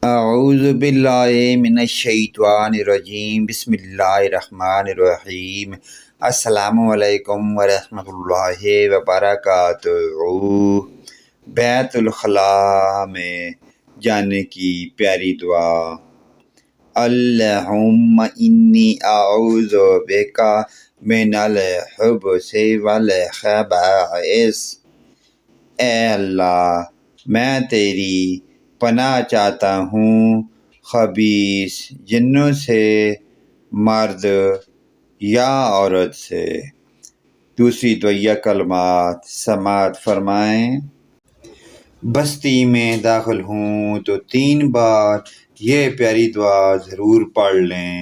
اعوذ باللہ من الشیطان الرجیم، بسم اللہ الرحمن الرحیم۔ السلام علیکم ورحمۃ اللہ وبرکاتہ۔ بیت الخلاء میں جانے کی پیاری دعا۔ اللہم انی اعوذ بک من الخبث والخبائث۔ اے اللہ، میں تیری پناہ چاہتا ہوں خبیث جنوں سے، مرد یا عورت سے۔ دوسری دعائیہ کلمات سماعت فرمائیں۔ بستی میں داخل ہوں تو 3 بار یہ پیاری دعا ضرور پڑھ لیں۔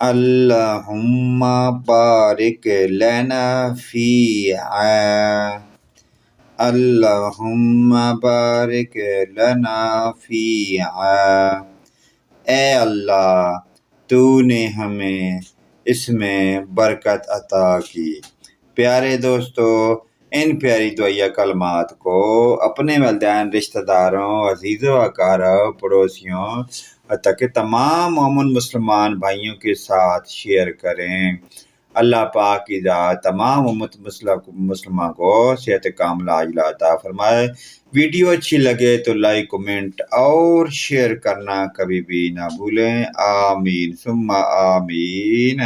اللہم بارک لنا فیہا، اللہم بارک لنا فیہا۔ اے اللہ، تو نے ہمیں اس میں برکت عطا کی۔ پیارے دوستو، ان پیاری دعائیہ کلمات کو اپنے والدین، رشتہ داروں، عزیزوں، اقارب، پڑوسیوں، حتیٰ کہ تمام مومن مسلمان بھائیوں کے ساتھ شیئر کریں۔ اللہ پاک کی ذات تمام امت مسلمہ کو صحت کاملہ عاجلہ عطا فرمائے۔ ویڈیو اچھی لگے تو لائک، کمنٹ اور شیئر کرنا کبھی بھی نہ بھولیں۔ آمین ثم آمین۔